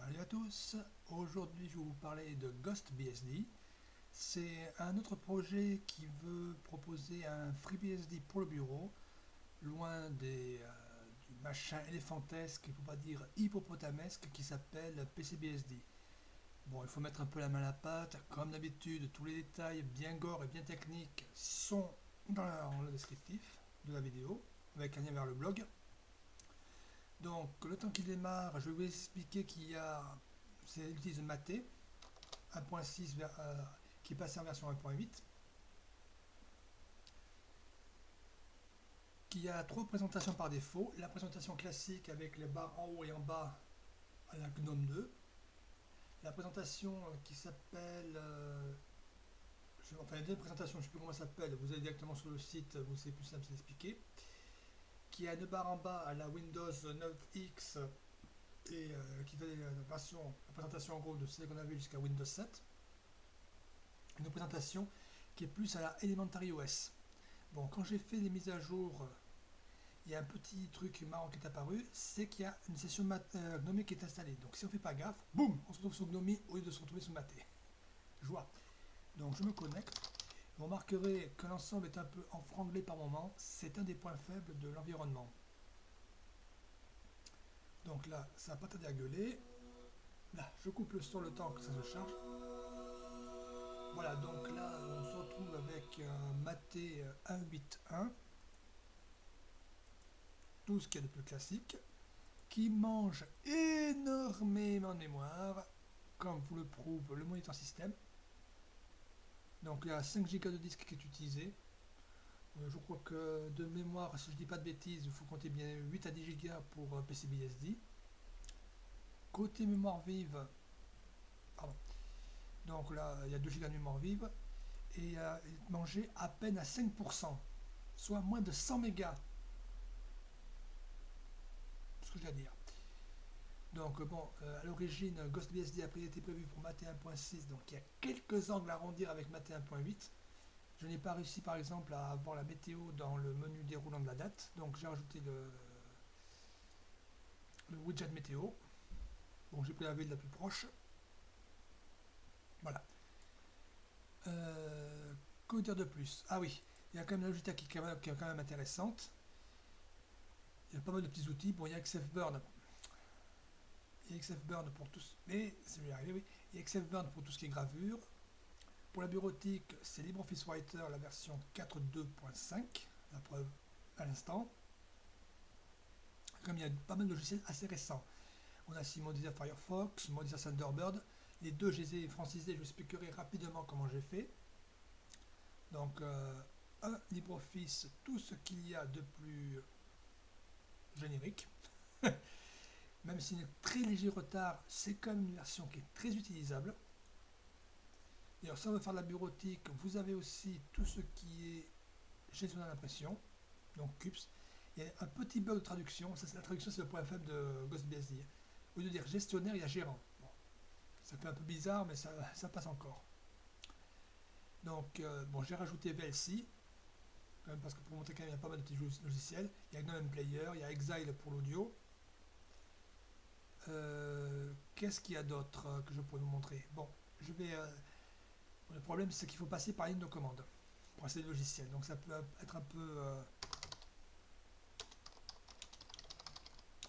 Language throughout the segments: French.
Salut à tous, aujourd'hui je vais vous parler de GhostBSD. C'est un autre projet qui veut proposer un FreeBSD pour le bureau, loin du machin éléphantesque, pour pas dire hippopotamesque, qui s'appelle PCBSD. Bon, il faut mettre un peu la main à la pâte, comme d'habitude, tous les détails bien gore et bien techniques sont dans le descriptif de la vidéo, avec un lien vers le blog. Donc, le temps qu'il démarre, je vais vous expliquer il utilise Mate 1.6 qui est passé en version 1.8, qui a trois présentations par défaut. La présentation classique avec les barres en haut et en bas à la GNOME 2. La présentation qui s'appelle... enfin, la deuxième présentation, je ne sais plus comment ça s'appelle, vous allez directement sur le site, c'est plus simple d'expliquer. Qui a une barre en bas à la Windows 9X et qui fait la présentation en gros de celle qu'on avait jusqu'à Windows 7. Une présentation qui est plus à la Elementary OS. Bon, quand j'ai fait les mises à jour, il y a un petit truc marrant qui est apparu, c'est qu'il y a une session Gnome qui est installée. Donc si on ne fait pas gaffe, boum, on se retrouve sur Gnome au lieu de se retrouver sur Mate. Joie. Donc je me connecte. Vous remarquerez que l'ensemble est un peu enfranglé par moment. C'est un des points faibles de l'environnement. Donc là, ça n'a pas tarder à gueuler. Là, je coupe le son le temps que ça se charge. Voilà, donc là, on se retrouve avec un Mate 1.8.1, tout ce qu'il y a de plus classique, qui mange énormément de mémoire, comme vous le prouve le moniteur système. Donc il y a 5 Go de disque qui est utilisé. Je crois que de mémoire, si je dis pas de bêtises, il faut compter bien 8 à 10 Go pour PCBSD. Côté mémoire vive, pardon. Donc là, il y a 2 Go de mémoire vive et il a mangé à peine à 5%, soit moins de 100 mégas. Ce que j'ai à dire. Donc bon, à l'origine, GhostBSD a été prévu pour Mate 1.6, donc il y a quelques angles à arrondir avec Mate 1.8. Je n'ai pas réussi par exemple à avoir la météo dans le menu déroulant de la date, donc j'ai rajouté le widget météo. Bon, j'ai pris la ville la plus proche. Voilà. Que dire de plus? Ah oui, il y a quand même la Logitech qui est quand même intéressante. Il y a pas mal de petits outils. Bon, il y a XFBurn. Il y a XFBurn pour tous. Mais c'est bien arrivé, oui. Il y a XFBurn pour tout ce qui est gravure. Pour la bureautique, c'est LibreOffice Writer, la version 4.2.5, la preuve à l'instant. Comme il y a pas mal de logiciels assez récents. On a aussi Mozilla Firefox, Mozilla Thunderbird. Les deux, je les ai francisés, je vous expliquerai rapidement comment j'ai fait. Donc, un LibreOffice, tout ce qu'il y a de plus générique. Même s'il y a un très léger retard, c'est quand même une version qui est très utilisable. D'ailleurs, si on veut faire de la bureautique, vous avez aussi tout ce qui est gestionnaire d'impression, donc CUPS. Il y a un petit bug de traduction, ça c'est la traduction, c'est le point faible de GhostBSD. Au lieu de dire gestionnaire, il y a gérant. Bon, ça fait un peu bizarre, mais ça passe encore. Donc, bon, j'ai rajouté VLC, quand même parce que pour montrer qu'il y a pas mal de petits logiciels. Il y a GNOME Player, il y a Exile pour l'audio. Qu'est-ce qu'il y a d'autre que je pourrais vous montrer? Bon, je vais... le problème, c'est qu'il faut passer par ligne de commande pour installer le logiciel. Donc ça peut être un peu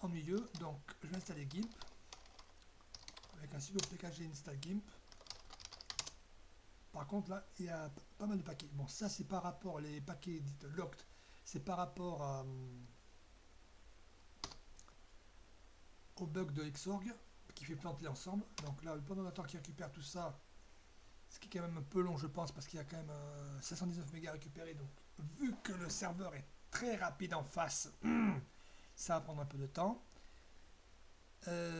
ennuyeux. Donc je vais installer GIMP avec un sudo pkg install GIMP. Par contre là, il y a pas mal de paquets. Bon, ça c'est par rapport, les paquets dits locked, c'est par rapport au bug de Xorg qui fait planter l'ensemble. Donc là, pendant le temps qu'il récupère tout ça, ce qui est quand même un peu long je pense parce qu'il y a quand même 519 mégas récupérés. Donc vu que le serveur est très rapide en face, ça va prendre un peu de temps.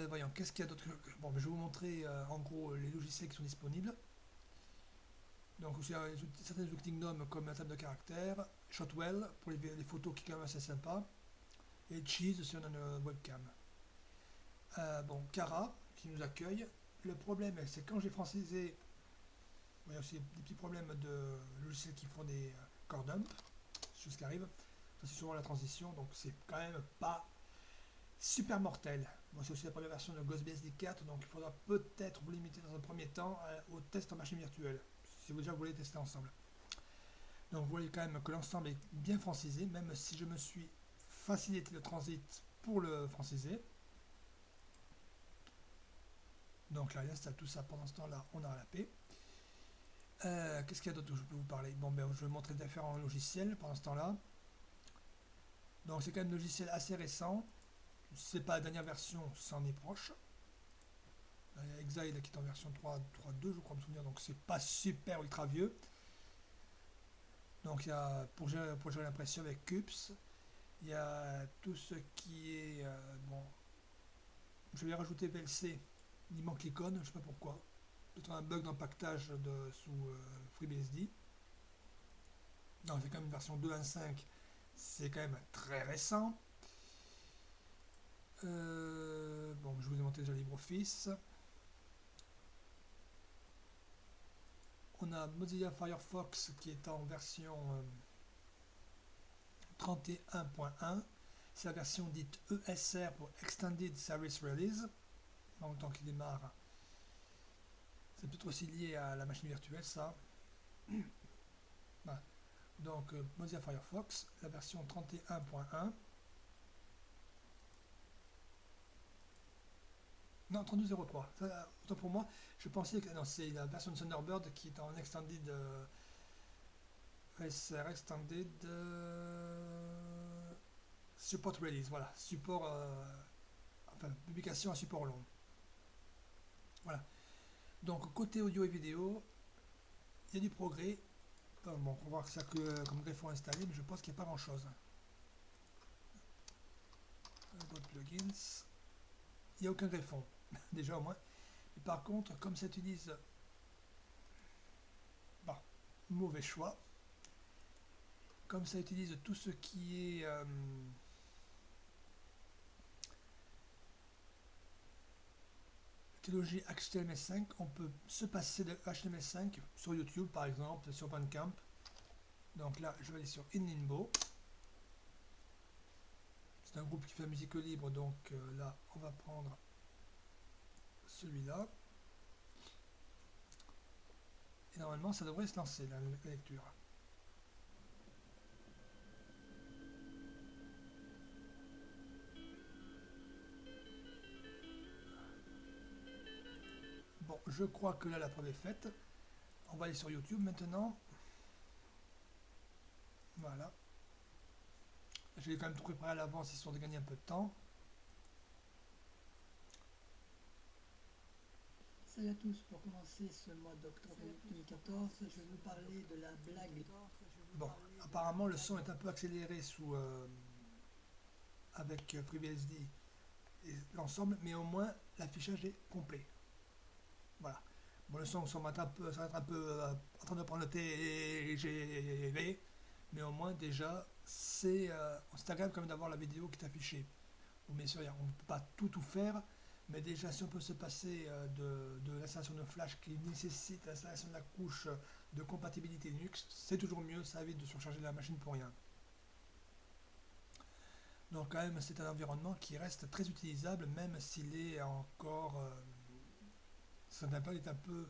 Voyons, qu'est-ce qu'il y a d'autre? Bon, je vais vous montrer en gros les logiciels qui sont disponibles. Donc, il y a certains outils GNOME comme la table de caractères, Shotwell pour les photos qui est quand même assez sympa, et Cheese si on a une webcam. Bon, Cara qui nous accueille. Le problème, c'est quand j'ai francisé, il y a aussi des petits problèmes de logiciels qui font des core dump, c'est ce qui arrive. Ça, c'est souvent la transition, donc c'est quand même pas super mortel. Bon, c'est aussi la première version de GhostBSD 4, donc il faudra peut-être vous limiter dans un premier temps au test en machine virtuelle, si vous déjà voulez tester ensemble. Donc vous voyez quand même que l'ensemble est bien francisé, même si je me suis facilité le transit pour le franciser. Donc là, il installe tout ça. Pendant ce temps-là, on a la paix. Qu'est-ce qu'il y a d'autre que je peux vous parler? Bon, ben, je vais vous montrer différents logiciels pendant ce temps-là. Donc c'est quand même un logiciel assez récent. C'est pas la dernière version, c'en est proche. Il y a Exile qui est en version 3.2, je crois me souvenir, donc c'est pas super ultra vieux. Donc il y a pour gérer l'impression avec Cups, il y a tout ce qui est bon. Je vais rajouter VLC, il manque l'icône, je sais pas pourquoi. Peut-être un bug d'empaquetage sous FreeBSD. Non, c'est quand même une version 2.1.5, c'est quand même très récent. Bon, je vous ai montré déjà LibreOffice. On a Mozilla Firefox qui est en version 31.1. C'est la version dite ESR pour Extended Service Release. Donc tant qu'il démarre, c'est peut-être aussi lié à la machine virtuelle ça. Voilà. Donc Mozilla Firefox, la version 31.1. Non, 32.03. Autant pour moi, je pensais que non, c'est la version de Thunderbird qui est en Extended ESR Extended Support Release. Voilà, support, enfin publication à support long. Voilà. Donc côté audio et vidéo, il y a du progrès. Bon, on va voir ça que comme greffon installé, mais je pense qu'il n'y a pas grand chose. Plugins. Il n'y a aucun greffon, déjà au moins. Et par contre, comme ça utilise. Bon, mauvais choix. Comme ça utilise tout ce qui est. Technologie HTML5, on peut se passer de HTML5 sur YouTube par exemple, sur Bandcamp. Donc là, je vais aller sur InLimbo. C'est un groupe qui fait la musique libre, donc là, on va prendre celui-là. Et normalement, ça devrait se lancer, la lecture. Bon, je crois que là, la preuve est faite. On va aller sur YouTube maintenant. Voilà. J'ai quand même tout préparé à l'avance, histoire de gagner un peu de temps. Salut à tous, pour commencer ce mois d'octobre 2014, je vais vous parler de la blague. Bon, apparemment le son est un peu accéléré sous avec FreeBSD et l'ensemble, mais au moins l'affichage est complet. Voilà. Bon, le son ça va être un peu en train de prendre le TGV, mais au moins déjà c'est agréable quand même d'avoir la vidéo qui est affichée. Bon, bien sûr, on ne peut pas tout faire, mais déjà si on peut se passer de l'installation de Flash qui nécessite l'installation de la couche de compatibilité Linux, c'est toujours mieux, ça évite de surcharger la machine pour rien. Donc quand même c'est un environnement qui reste très utilisable même s'il est encore Thunderbird est un peu,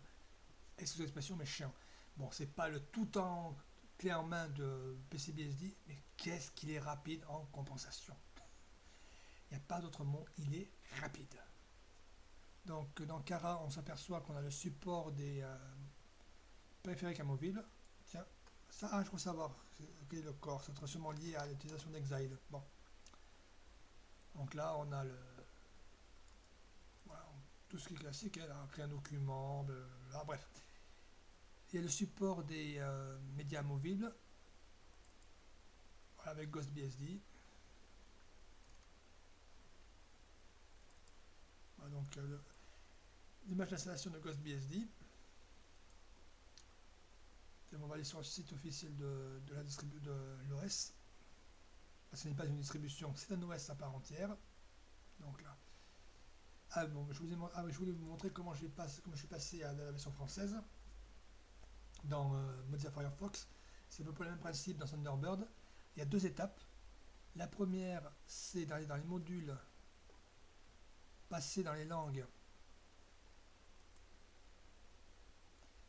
excusez l'expression, mais chiant. Bon, c'est pas le tout en clé en main de PCBSD, mais qu'est-ce qu'il est rapide en compensation. Il n'y a pas d'autre mot, il est rapide. Donc dans Kara, on s'aperçoit qu'on a le support des périphériques amovibles. Tiens, ça, je crois savoir quel est le corps, c'est sûrement lié à l'utilisation d'Exile. Bon. Donc là, on a voilà, tout ce qui est classique, elle a créé un document, bref. Il y a le support des médias amovibles, voilà, avec GhostBSD. Voilà, donc l'image d'installation de GhostBSD. On va aller sur le site officiel de l'OS. Ce n'est pas une distribution, c'est un OS à part entière. Donc là. Ah bon, je voulais vous montrer comment je suis passé à la version française dans Mozilla Firefox. C'est à peu près le même principe dans Thunderbird. Il y a deux étapes. La première, c'est d'aller dans les modules passer dans les langues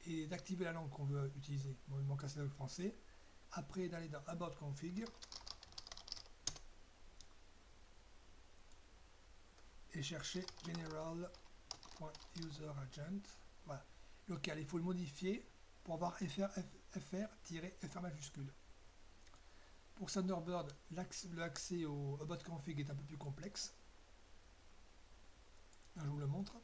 et d'activer la langue qu'on veut utiliser. Bon, il manque assez le français. Après, d'aller dans About Config et chercher general.useragent. Voilà. Local, il faut le modifier pour avoir fr-fr majuscule. Pour Thunderbird, l'accès au About Config est un peu plus complexe. Là, je vous le montre.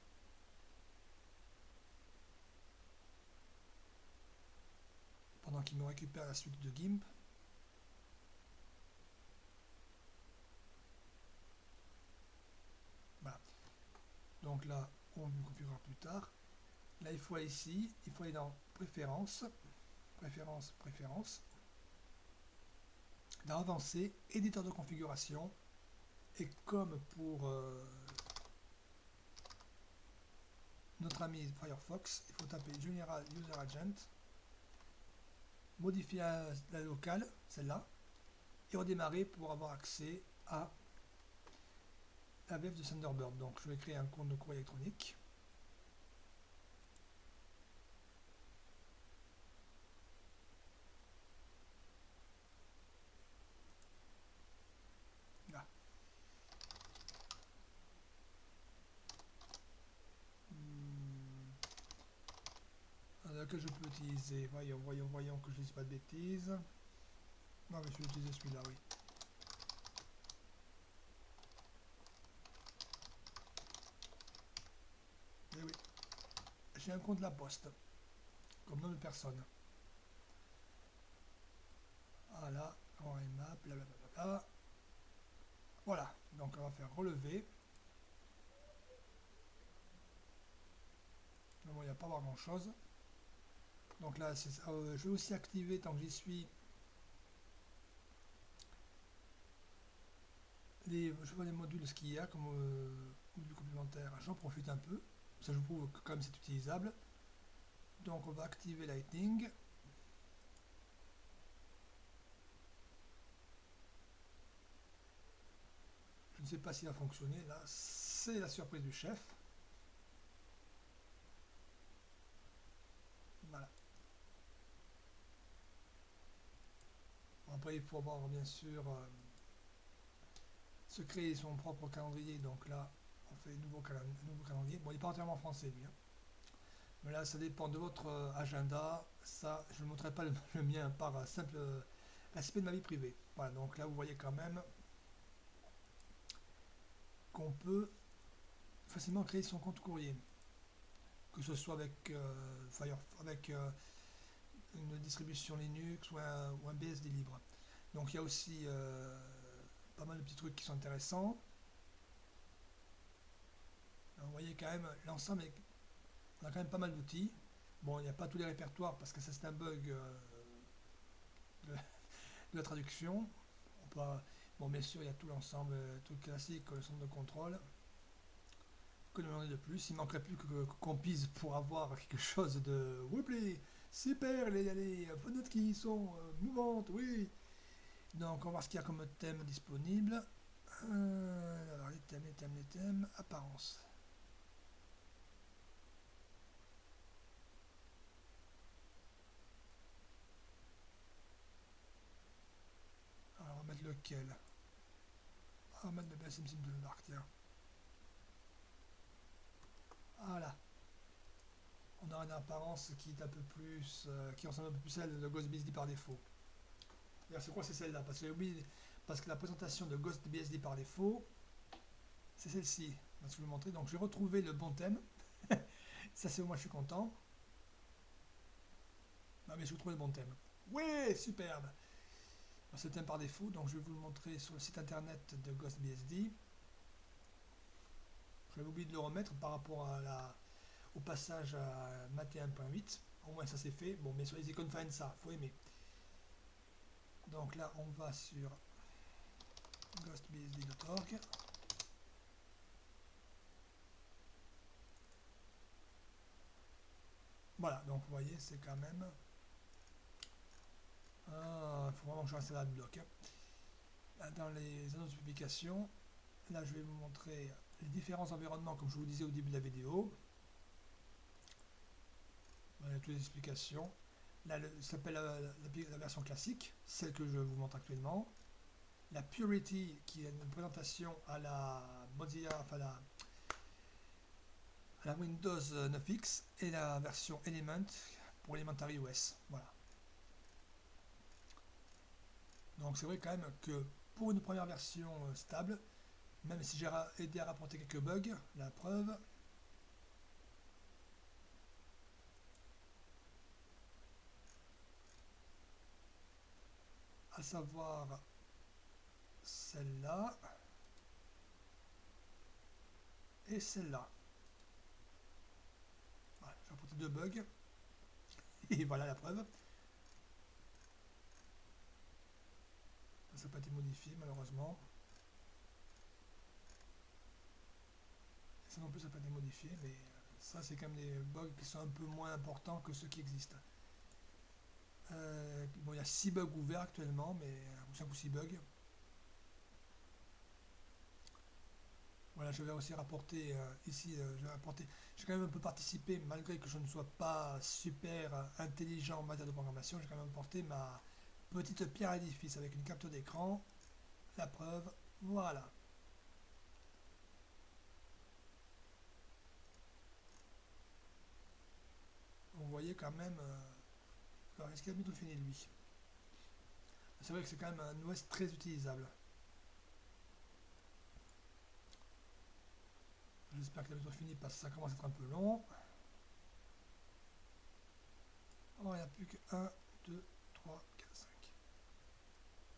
Pendant qu'il me récupère la suite de GIMP. Voilà. Donc là, on le configurera plus tard. Là, il faut aller ici, il faut aller dans Préférences, Préférences, dans Avancé, Éditeur de configuration, et comme pour notre ami Firefox, il faut taper General User Agent, modifier la locale, celle-là, et redémarrer pour avoir accès à la VF de Thunderbird. Donc je vais créer un compte de courrier électronique. Là. Que je peux utiliser. Voyons que je ne dise pas de bêtises. Non, mais je vais utiliser celui-là, oui. Et oui. J'ai un compte La Poste, comme nom de personne. Voilà, on map, blablabla. Voilà, donc on va faire relever. Mais bon, il n'y a pas grand chose. Donc là, je vais aussi activer, tant que j'y suis, je vois les modules, ce qu'il y a comme module complémentaire. J'en profite un peu. Ça, je vous prouve que quand même c'est utilisable. Donc on va activer Lighting. Je ne sais pas s'il va fonctionner. Là, c'est la surprise du chef. Voilà. Bon, après, il faut avoir bien sûr se créer son propre calendrier. Donc là, on fait un nouveau calendrier. Bon, il n'est pas entièrement français lui. Hein. Mais là, ça dépend de votre agenda. Ça, je ne montrerai pas le mien par simple respect de ma vie privée. Voilà, donc là, vous voyez quand même qu'on peut facilement créer son compte courrier. Que ce soit avec, avec une distribution Linux ou un BSD libre. Donc il y a aussi pas mal de petits trucs qui sont intéressants. Vous voyez quand même, l'ensemble, on a quand même pas mal d'outils. Bon, il n'y a pas tous les répertoires parce que ça c'est un bug de, de la traduction. Bon, bien sûr, il y a tout l'ensemble, tout le classique, le centre de contrôle. Que demander de plus? Il manquerait plus qu'on pise pour avoir quelque chose de Whooply, super, les fenêtres qui sont mouvantes, oui. Donc, on va voir ce qu'il y a comme thème disponible. Alors, les thèmes, apparence. Alors, on va mettre lequel? On va mettre le BSM Sim de Dark, tiens. Voilà. On a une apparence qui est un peu plus, qui ressemble un peu plus à celle de GhostBSD par défaut. D'ailleurs, c'est quoi, c'est celle-là? Parce que la présentation de GhostBSD par défaut, c'est celle-ci. Je vais vous montrer. Donc, j'ai retrouvé le bon thème. Ça, c'est où moi je suis content. Non, mais je vous trouve le bon thème. Ouais, superbe. C'est le thème par défaut. Donc, je vais vous le montrer sur le site internet de GhostBSD. J'avais oublié de le remettre par rapport au passage à Mat 1.8. Au moins, ça c'est fait. Bon, mais sur les icônes find ça, faut aimer. Donc là, on va sur ghostbsd.org. Voilà, donc vous voyez, c'est quand même... Il faut vraiment que je reste là de bloc. Hein. Dans les annonces de publication, là je vais vous montrer les différents environnements comme je vous disais au début de la vidéo. Voilà toutes les explications. Là, ça s'appelle la version classique, celle que je vous montre actuellement. La Purity, qui est une présentation à la Mozilla, enfin à la Windows 9X, et la version Element pour Elementary OS. Voilà. Donc c'est vrai quand même que pour une première version stable, même si j'ai aidé à rapporter quelques bugs, la preuve, à savoir celle-là et celle-là. Voilà, j'ai rapporté deux bugs et voilà la preuve. Ça n'a pas été modifié malheureusement. Et ça non plus ça n'a pas été modifié, mais ça c'est quand même des bugs qui sont un peu moins importants que ceux qui existent. Bon, il y a 6 bugs ouverts actuellement, mais 5 ou 6 bugs. Voilà, je vais aussi rapporter ici, j'ai quand même un peu participé, malgré que je ne sois pas super intelligent en matière de programmation, j'ai quand même apporté ma petite pierre à l'édifice avec une capture d'écran, la preuve, voilà. Vous voyez quand même, alors est-ce qu'il a bientôt fini lui? C'est vrai que c'est quand même un OS très utilisable. J'espère qu'il a bientôt fini parce que ça commence à être un peu long. Oh, il n'y a plus que 1, 2, 3, 4, 5.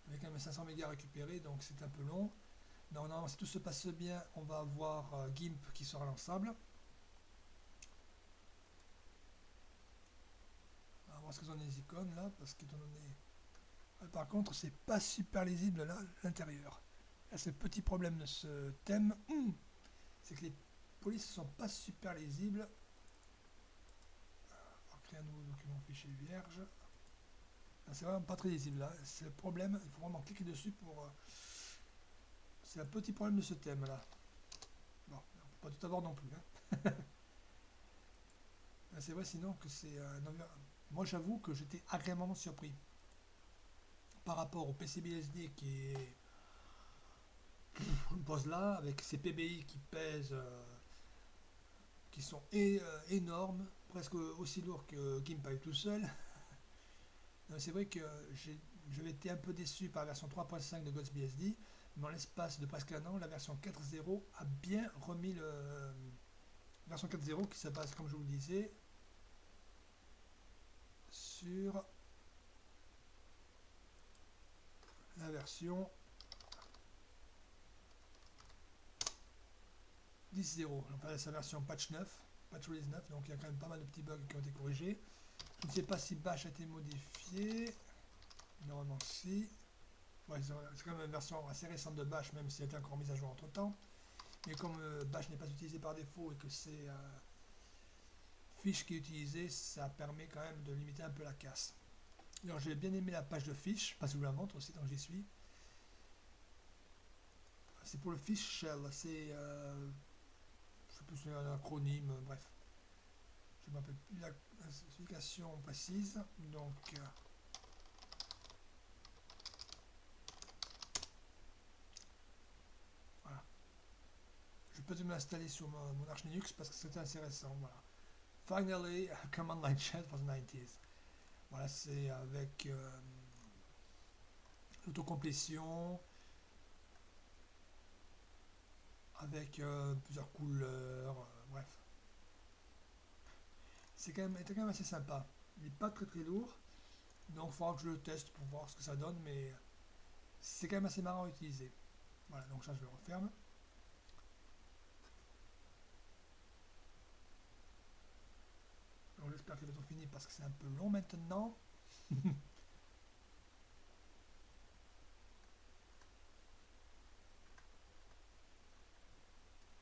Il y a quand même 500 mégas récupérés, donc c'est un peu long. Normalement, si tout se passe bien, on va avoir GIMP qui sera lançable. On va voir ce que sont les icônes là, parce qu'étant donné. Par contre, c'est pas super lisible là, l'intérieur. Là, c'est le petit problème de ce thème, c'est que les polices sont pas super lisibles. On va créer un nouveau document fichier vierge. C'est vraiment pas très lisible là. C'est le problème, il faut vraiment cliquer dessus pour. C'est un petit problème de ce thème là. Bon, on peut pas tout avoir non plus. Hein. C'est vrai sinon que c'est un environnement. Moi j'avoue que j'étais agréablement surpris par rapport au PCB-SD qui est pose là avec ces PBI qui pèsent qui sont énormes, presque aussi lourds que GIMP tout seul. C'est vrai que j'avais été un peu déçu par la version 3.5 de GodsBSD, mais en l'espace de presque un an, la version 4.0 a bien remis le. La version 4.0 qui se base, comme je vous le disais, sur la version 10.0. Enfin, c'est la version patch 9, patch release 9, donc il y a quand même pas mal de petits bugs qui ont été corrigés. Je ne sais pas si Bash a été modifié. Normalement, si. Ouais, c'est quand même une version assez récente de Bash, même si elle a été encore mise à jour entre temps. Mais comme Bash n'est pas utilisé par défaut et que c'est fiche qui est utilisée, ça permet quand même de limiter un peu la casse. Alors j'ai bien aimé la page de fiche, parce que je vous la montre aussi tant que j'y suis. C'est pour le fiche shell, c'est je sais plus si c'est un acronyme, bref. Je ne me rappelle plus la spécification précise. Donc voilà. Je peux m'installer sur mon Arch Linux parce que c'était assez récent. Voilà. Finally, command line shell for the 90s. Voilà, c'est avec l'autocomplétion, avec plusieurs couleurs, bref. C'est quand même assez sympa. Il n'est pas très très lourd, donc il faudra que je le teste pour voir ce que ça donne, mais c'est quand même assez marrant à utiliser. Voilà, donc ça je le referme. Donc j'espère que c'est bientôt fini parce que c'est un peu long maintenant.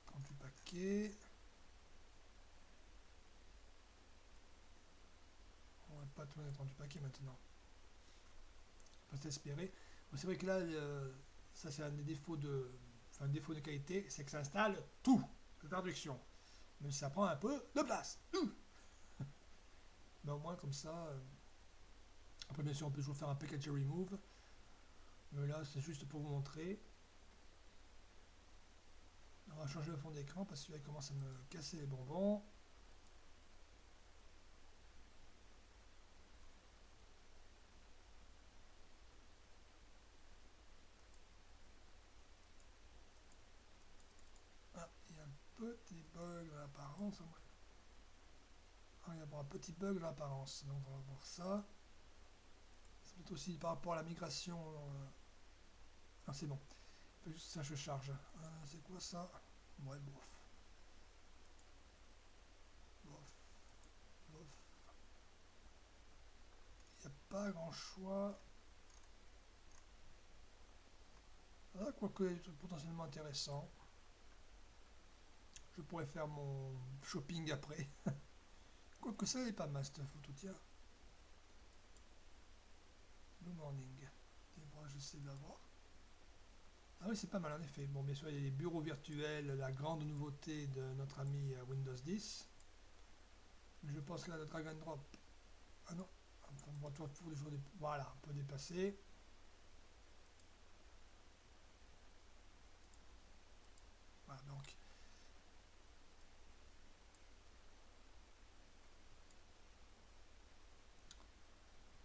38 paquets. On va pas tourner 38 paquets maintenant. On peut s'espérer. Bon, c'est vrai que là, ça c'est un des défauts de enfin, défaut de qualité, c'est que ça installe tout, toute traduction. Mais ça prend un peu de place. Mais au moins, comme ça. Après, bien sûr, on peut toujours faire un package remove. Mais là, c'est juste pour vous montrer. On va changer le fond d'écran parce que là, il commence à me casser les bonbons. Ah, il y a un petit bug dans l'apparence. Ah, il y a un petit bug dans l'apparence. Donc, on va voir ça. C'est peut-être aussi par rapport à la migration. Ah, c'est bon. Il faut juste que ça se charge. C'est quoi ça? Ouais, bof. Bof. Bof. Il n'y a pas grand choix. Ah, quoique, il y a des trucs potentiellement intéressants. Je pourrais faire mon shopping après. Quoique ça n'est pas mal cette photo, tiens. Blue Morning. Tiens, j'essaie de la voir. Ah oui, c'est pas mal en effet. Bon, bien sûr, il y a les bureaux virtuels, la grande nouveauté de notre ami Windows 10. Mais je pense que là, le drag and drop. Ah non, enfin, bon, voilà, on peut dépasser. Voilà, donc.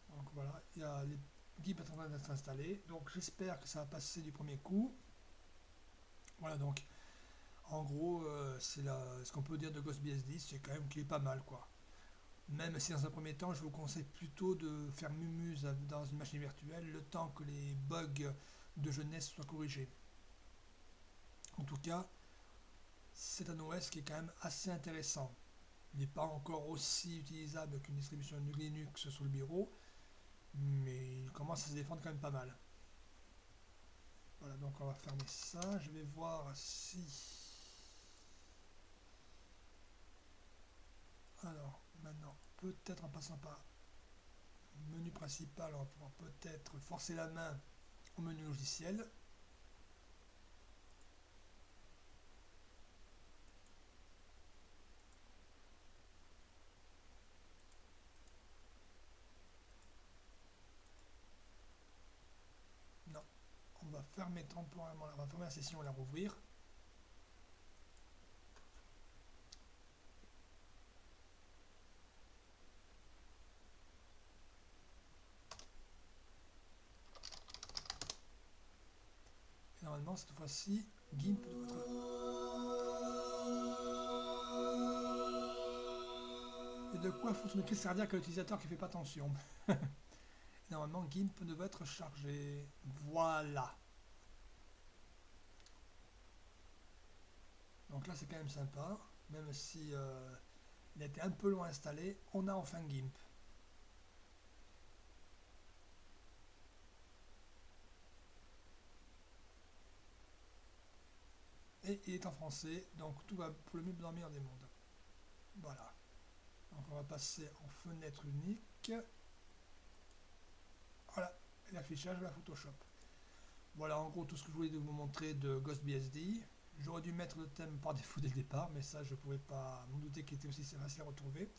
Donc voilà, il y a les GIMP en train d'être installés. Donc j'espère que ça va passer du premier coup. Voilà, donc en gros, ce qu'on peut dire de GhostBSD, c'est quand même qu'il est pas mal, quoi. Même si dans un premier temps, je vous conseille plutôt de faire mumuse dans une machine virtuelle le temps que les bugs de jeunesse soient corrigés. En tout cas, c'est un OS qui est quand même assez intéressant. Il n'est pas encore aussi utilisable qu'une distribution Linux sur le bureau, mais il commence à se défendre quand même pas mal. Voilà, donc on va fermer ça. Je vais voir si... Alors, maintenant, peut-être en passant par le menu principal, on va pouvoir peut-être forcer la main au menu logiciel. Non, on va fermer temporairement, on va fermer la session et la rouvrir. Et normalement, cette fois-ci, GIMP doit être... Et de quoi foutre une crise cardiaque à l'utilisateur qui ne fait pas attention. Normalement, GIMP devrait être chargé. Voilà. Donc là, c'est quand même sympa. Même si il a été un peu loin installé, on a enfin GIMP. Et il est en français, donc tout va pour le mieux dans le meilleur des mondes. Voilà. Donc on va passer en fenêtre unique. Voilà, l'affichage de la Photoshop. Voilà en gros tout ce que je voulais vous montrer de GhostBSD. J'aurais dû mettre le thème par défaut dès le départ, mais ça je ne pouvais pas m'en douter qu'il était aussi facile à retrouver.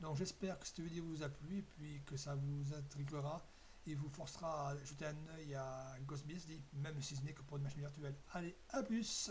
Donc j'espère que cette vidéo vous a plu et puis que ça vous intriguera et vous forcera à jeter un œil à GhostBSD, même si ce n'est que pour une machine virtuelle. Allez, à plus!